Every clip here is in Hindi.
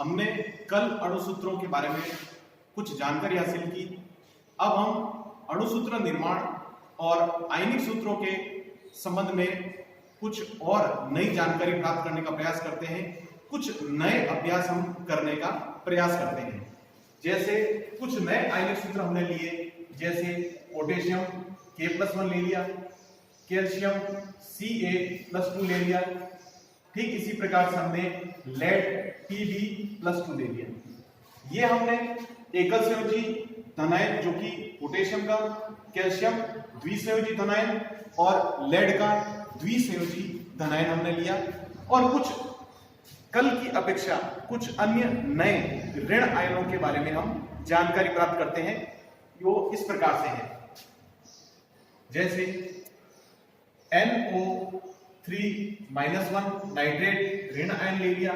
हमने कल अणुसूत्रों के बारे में कुछ जानकारी हासिल की। अब हम अणुसूत्र निर्माण और आयनिक सूत्रों के संबंध में कुछ और नई जानकारी प्राप्त करने का प्रयास करते हैं। कुछ नए अभ्यास हम करने का प्रयास करते हैं। जैसे कुछ नए आयनिक सूत्र हमने लिए, जैसे पोटेशियम K+1 ले लिया, कैल्शियम Ca+2 ले लिया। ठीक इसी प्रकार से हमने लेड Pb+2 ले लिया। ये हमने एकल संयोजी धनायन जो कि पोटेशियम का, कैल्शियम द्विसंयोजी धनायन और लेड का द्विसंयोजी धनायन हमने लिया। और कुछ कल की अपेक्षा कुछ अन्य नए ऋण आयनों के बारे में हम जानकारी प्राप्त करते हैं। वो इस प्रकार से है, जैसे NO3-1 नाइट्रेट ऋण आयन ले लिया।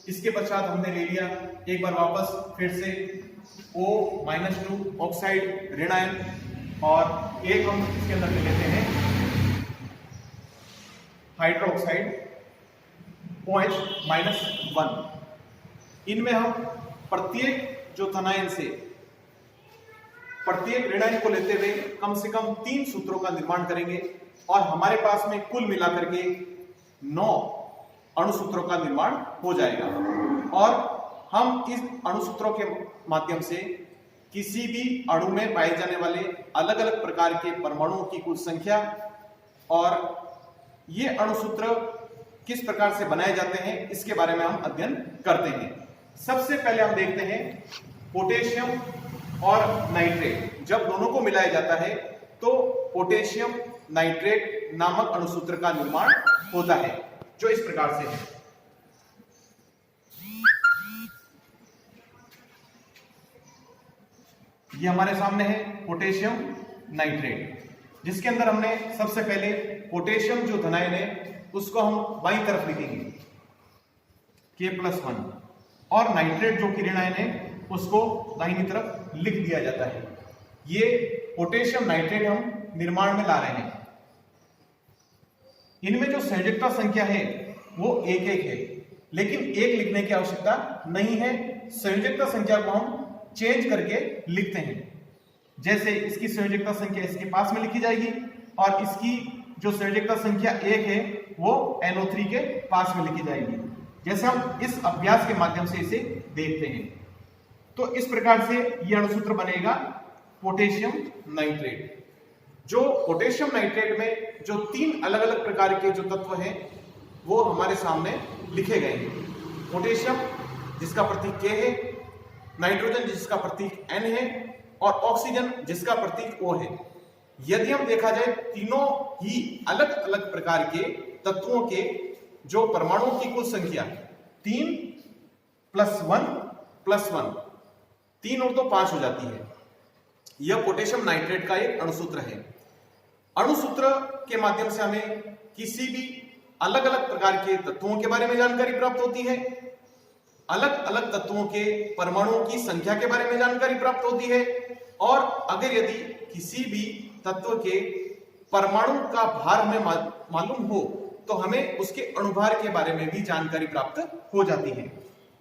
इसके पश्चात हमने ले लिया एक बार वापस फिर से O-2 ऑक्साइड ऋण आयन, और एक हम इसके अंदर ले लेते हैं हाइड्रोक्साइड OH-1। इनमें हम प्रत्येक जो धनायन से प्रत्येक ऋणायन को लेते हुए कम से कम 3 सूत्रों का निर्माण करेंगे और हमारे पास में कुल मिलाकर के 9 अणुसूत्रों का निर्माण हो जाएगा। और हम इस अणुसूत्रों के माध्यम से किसी भी अणु में पाए जाने वाले अलग अलग प्रकार के परमाणुओं की कुल संख्या और ये अणुसूत्र किस प्रकार से बनाए जाते हैं इसके बारे में हम अध्ययन करते हैं। सबसे पहले हम देखते हैं पोटेशियम और नाइट्रेट जब दोनों को मिलाया जाता है तो पोटेशियम नाइट्रेट नामक अणुसूत्र का निर्माण होता है, जो इस प्रकार से है। ये हमारे सामने है पोटेशियम नाइट्रेट, जिसके अंदर हमने सबसे पहले पोटेशियम जो धनायन है उसको हम बाईं तरफ लिखेंगे K+1, और नाइट्रेट जो कि ऋण आयन है उसको दाहिनी तरफ लिख दिया जाता है। ये पोटेशियम नाइट्रेट हम निर्माण में ला रहे हैं। इनमें जो संयोजकता संख्या है वो 1-1 है, लेकिन 1 लिखने की आवश्यकता नहीं है। संयोजकता संख्या को हम चेंज करके लिखते हैं। जैसे इसकी संयोजकता संख्या इसके पास में लिखी जाएगी और इसकी जो संयोजकता संख्या 1 है वो NO3 के पास में लिखी जाएगी, जैसे हम इस अभ्यास के माध्यम से इसे देखते हैं। तो इस प्रकार से यह अणुसूत्र बनेगा पोटेशियम नाइट्रेट। जो पोटेशियम नाइट्रेट में जो 3 अलग अलग प्रकार के जो तत्व हैं वो हमारे सामने लिखे गए हैं। पोटेशियम जिसका प्रतीक K है, नाइट्रोजन जिसका प्रतीक N है और ऑक्सीजन जिसका प्रतीक O है। यदि हम देखा जाए तीनों ही अलग अलग प्रकार के तत्वों के जो परमाणुओं की कुल संख्या 3+1+1 3 और 2 5 हो जाती है। यह पोटेशियम नाइट्रेट का एक अणुसूत्र है। अणुसूत्र के माध्यम से हमें किसी भी अलग अलग प्रकार के तत्वों के बारे में जानकारी प्राप्त होती है, अलग अलग तत्वों के परमाणुओं की संख्या के बारे में जानकारी प्राप्त होती है, और अगर यदि किसी भी तत्व के परमाणु का भार हमें मालूम हो तो हमें उसके अणुभार के बारे में भी जानकारी प्राप्त हो जाती है।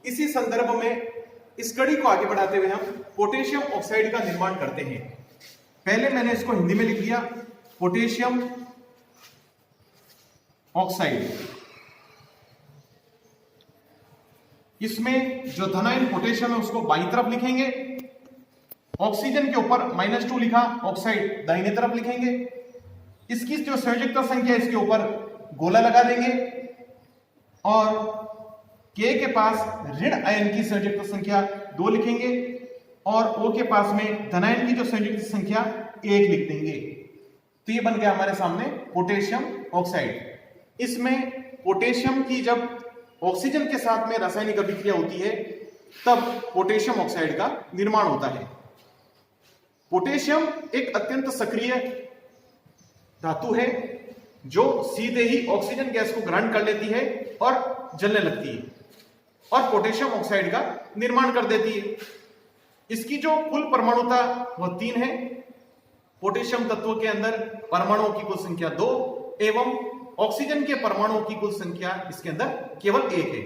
इसी संदर्भ में इस कड़ी को आगे बढ़ाते हुए हम पोटेशियम ऑक्साइड का निर्माण करते हैं। पहले मैंने इसको हिंदी में लिख लिया पोटेशियम ऑक्साइड। इसमें जो धनायन पोटेशियम है उसको बाईं तरफ लिखेंगे, ऑक्सीजन के ऊपर -2 लिखा, ऑक्साइड दाहिने तरफ लिखेंगे। इसकी जो संयोजकता संख्या इसके ऊपर गोला लगा देंगे और K के पास ऋण आयन की संयोजकता संख्या 2 लिखेंगे और O के पास में धनायन की जो संयोजकता संख्या 1 लिख देंगे। तो ये बन गया हमारे सामने पोटेशियम ऑक्साइड। इसमें पोटेशियम की जब ऑक्सीजन के साथ में रासायनिक अभिक्रिया होती है तब पोटेशियम ऑक्साइड का निर्माण होता है। पोटेशियम एक अत्यंत सक्रिय धातु है जो सीधे ही ऑक्सीजन गैस को ग्रहण कर लेती है और जलने लगती है और पोटेशियम ऑक्साइड का निर्माण कर देती है। इसकी जो कुल परमाणुता वह 3 है। पोटेशियम तत्व के अंदर परमाणुओं की कुल संख्या 2 एवं ऑक्सीजन के परमाणुओं की कुल संख्या इसके अंदर केवल 1 है।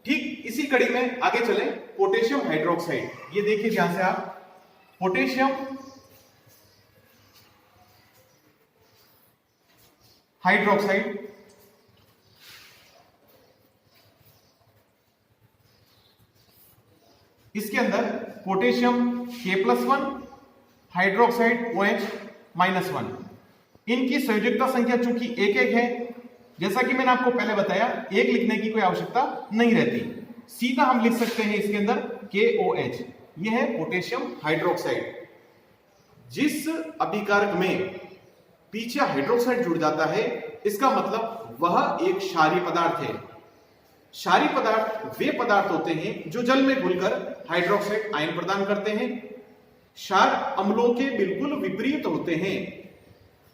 ठीक इसी कड़ी में आगे चलें, पोटेशियम हाइड्रोक्साइड। ये देखिए ध्यान से आप, पोटेशियम हाइड्रोक्साइड इसके अंदर पोटेशियम K+1 हाइड्रोक्साइड OH-1, इनकी संयोजकता संख्या चूंकि एक एक है, जैसा कि मैंने आपको पहले बताया, एक लिखने की कोई आवश्यकता नहीं रहती, सीधा हम लिख सकते हैं इसके अंदर KOH। यह है पोटेशियम हाइड्रोक्साइड। जिस अभिकारक में पीछे हाइड्रोक्साइड जुड़ जाता है, इसका मतलब वह एक क्षारीय पदार्थ है। क्षारीय पदार्थ वे पदार्थ होते हैं जो जल में घुलकर हाइड्रोक्साइड आयन प्रदान करते हैं। क्षार अम्लों के बिल्कुल विपरीत होते हैं।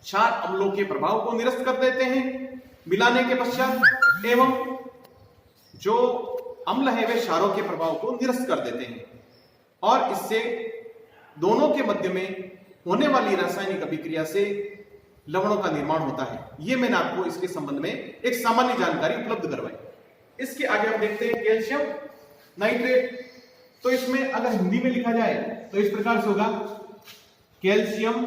क्षार अम्लों के प्रभाव को निरस्त कर देते हैं मिलाने के पश्चात, एवं जो अम्ल है वे क्षारों के प्रभाव को निरस्त कर देते हैं, और इससे दोनों के मध्य में होने वाली रासायनिक अभिक्रिया से लवणों का निर्माण होता है। यह मैंने आपको इसके संबंध में एक सामान्य जानकारी उपलब्ध करवाई। इसके आगे हम देखते हैं कैल्शियम नाइट्रेट। तो इसमें अगर हिंदी में लिखा जाए तो इस प्रकार से होगा, कैल्शियम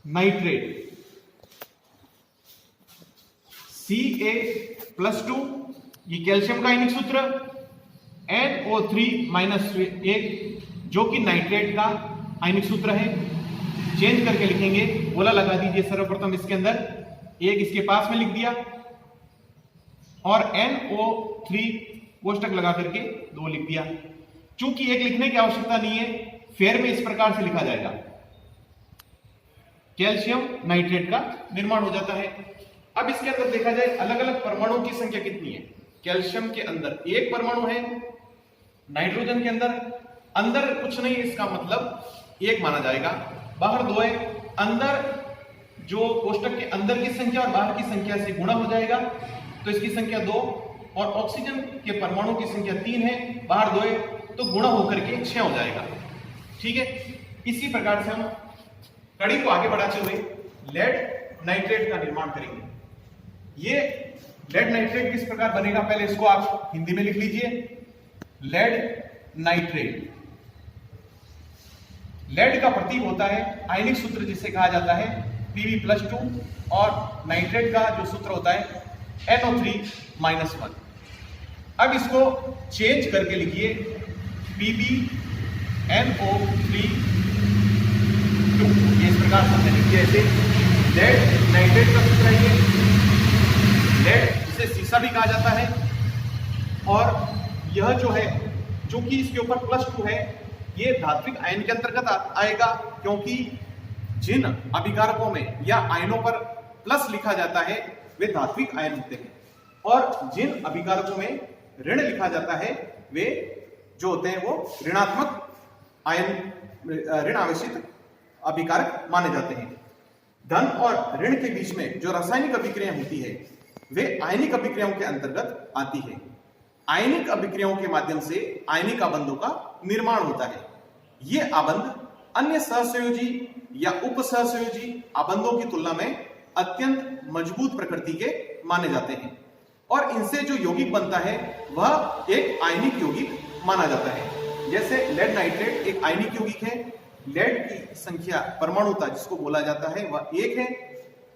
नाइट्रेट Ca+2, ये कैल्शियम का आयनिक सूत्र, NO3-1 जो कि नाइट्रेट का आयनिक सूत्र है। चेंज करके लिखेंगे, गोला लगा दीजिए सर्वप्रथम इसके अंदर, एक इसके पास में लिख दिया, और NO3 कोष्टक लगा करके 2 लिख दिया। चूंकि एक लिखने की आवश्यकता नहीं है, फेर में इस प्रकार से लिखा जाएगा, कैल्शियम नाइट्रेट का निर्माण हो जाता है। अब इसके अंदर देखा जाए अलग अलग परमाणुओं की संख्या कितनी है। कैल्शियम के अंदर एक परमाणु है, नाइट्रोजन के अंदर कुछ नहीं, इसका मतलब एक माना जाएगा, बाहर 2 है। अंदर जो कोष्टक के अंदर की संख्या और बाहर की संख्या से गुणा हो जाएगा, तो इसकी संख्या 2, और ऑक्सीजन के परमाणु की संख्या 3 है, बाहर 2 है, तो गुणा होकर के 6 हो जाएगा। ठीक है, इसी प्रकार से हम कड़ी को आगे बढ़ाते हुए लेड नाइट्रेट का निर्माण करेंगे। ये लेड नाइट्रेट किस प्रकार बनेगा, पहले इसको आप हिंदी में लिख लीजिए। लेड नाइट्रेट, लेड का प्रतीक होता है आयनिक सूत्र जिसे कहा जाता है Pb+2, और नाइट्रेट का जो सूत्र होता है NO3-1। अब इसको चेंज करके लिखिए PbNO3, ये इस प्रकार से लिखिए ऐसे। लेड नाइट्रेट का सूत्र है ये। लेड इसे सीसा भी कहा जाता है, और यह जो है, चूंकि इसके ऊपर +2 है, ये धात्विक आयन के अंतर्गत आएगा, क्योंकि जिन अभिकारकों में या आयनों पर प्लस लिखा जाता है वे धात्विक आयन होते हैं, और जिन अभिकारकों में ऋण लिखा जाता है वे जो होते हैं वो ऋणात्मक आयन, ऋण आवेशित अभिकारक माने जाते हैं। धन और ऋण के बीच में जो रासायनिक अभिक्रिया होती है वे आयनिक अभिक्रियाओं के अंतर्गत आती है। आयनिक अभिक्रियाओं के माध्यम से आयनिक आबंधों का निर्माण होता है। ये आबंध अन्य सहसंयोजी या उपसहसंयोजी आबंधों की तुलना में अत्यंत मजबूत प्रकृति के माने जाते हैं, और इनसे जो यौगिक बनता है वह एक आयनिक यौगिक माना जाता है। जैसे लेड नाइट्रेट एक आयनिक यौगिक है। लेड की संख्या परमाणुता जिसको बोला जाता है वह 1 है,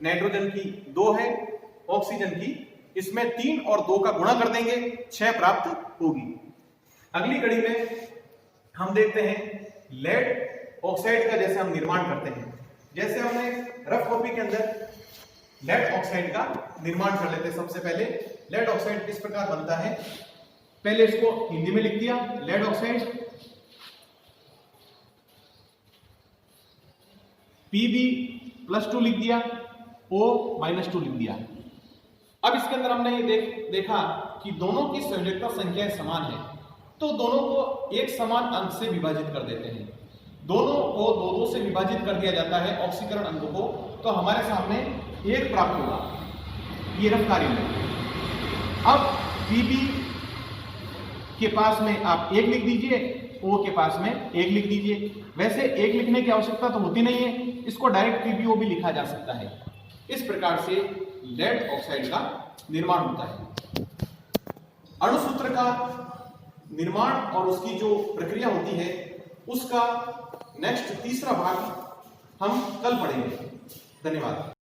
नाइट्रोजन की 2 है, ऑक्सीजन की, इसमें 3 और 2 का गुणा कर देंगे 6 प्राप्त होगी। अगली कड़ी में हम देखते हैं लेड ऑक्साइड का जैसे हम निर्माण करते हैं। जैसे हमने रफ कॉपी के अंदर लेड ऑक्साइड का निर्माण कर लेते हैं। सबसे पहले लेड ऑक्साइड किस प्रकार बनता है, पहले इसको हिंदी में लिख दिया, लेड ऑक्साइड Pb+2 लिख दिया, O-2 लिख दिया। अब इसके अंदर हमने ये देखा कि दोनों की संयोजकता संख्याएं समान है, तो दोनों को एक समान अंक से विभाजित कर देते हैं। दोनों को 2-2 से विभाजित कर दिया जाता है ऑक्सीकरण अंक को, तो हमारे सामने 1 प्राप्त होगा। ये रफ कार्य में अब Pb के पास में आप 1 लिख दीजिए, O के पास में 1 लिख दीजिए। वैसे 1 लिखने की आवश्यकता तो होती नहीं है, इसको डायरेक्ट PbO भी लिखा जा सकता है। इस प्रकार से लेड ऑक्साइड का निर्माण होता है। अणुसूत्र का निर्माण और उसकी जो प्रक्रिया होती है उसका नेक्स्ट तीसरा भाग हम कल पढ़ेंगे। धन्यवाद।